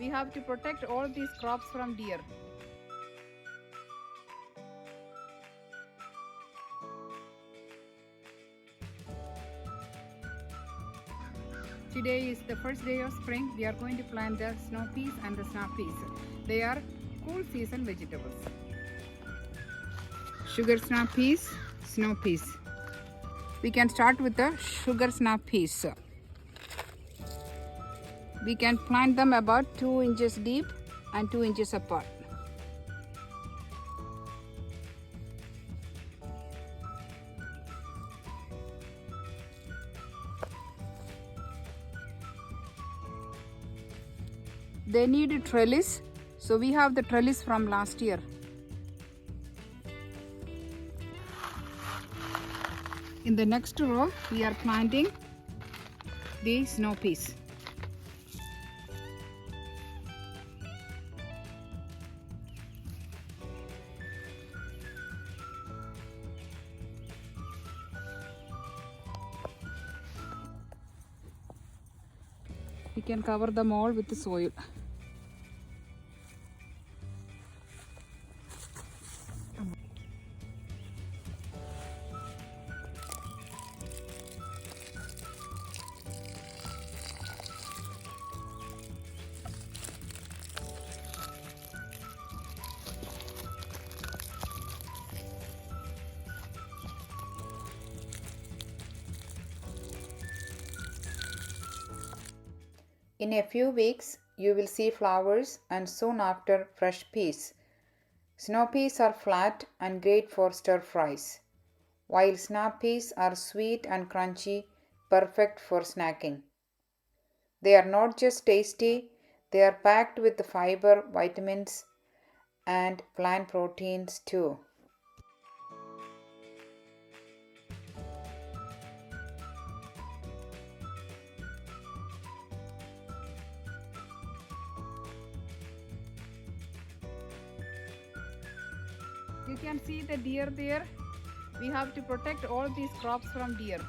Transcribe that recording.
We have to protect all these crops from deer. Today is the first day of spring. We are going to plant the snow peas and the snap peas. They are cool season vegetables. Sugar snap peas, snow peas. We can start with the sugar snap peas. We can plant them about 2 inches deep and 2 inches apart. They need a trellis, so we have the trellis from last year. In the next row, we are planting the snow peas. We can cover them all with the soil. In a few weeks, you will see flowers and soon after fresh peas. Snow peas are flat and great for stir fries, while snap peas are sweet and crunchy, perfect for snacking. They are not just tasty, they are packed with fiber, vitamins, and plant proteins too. You can see the deer there. We have to protect all these crops from deer.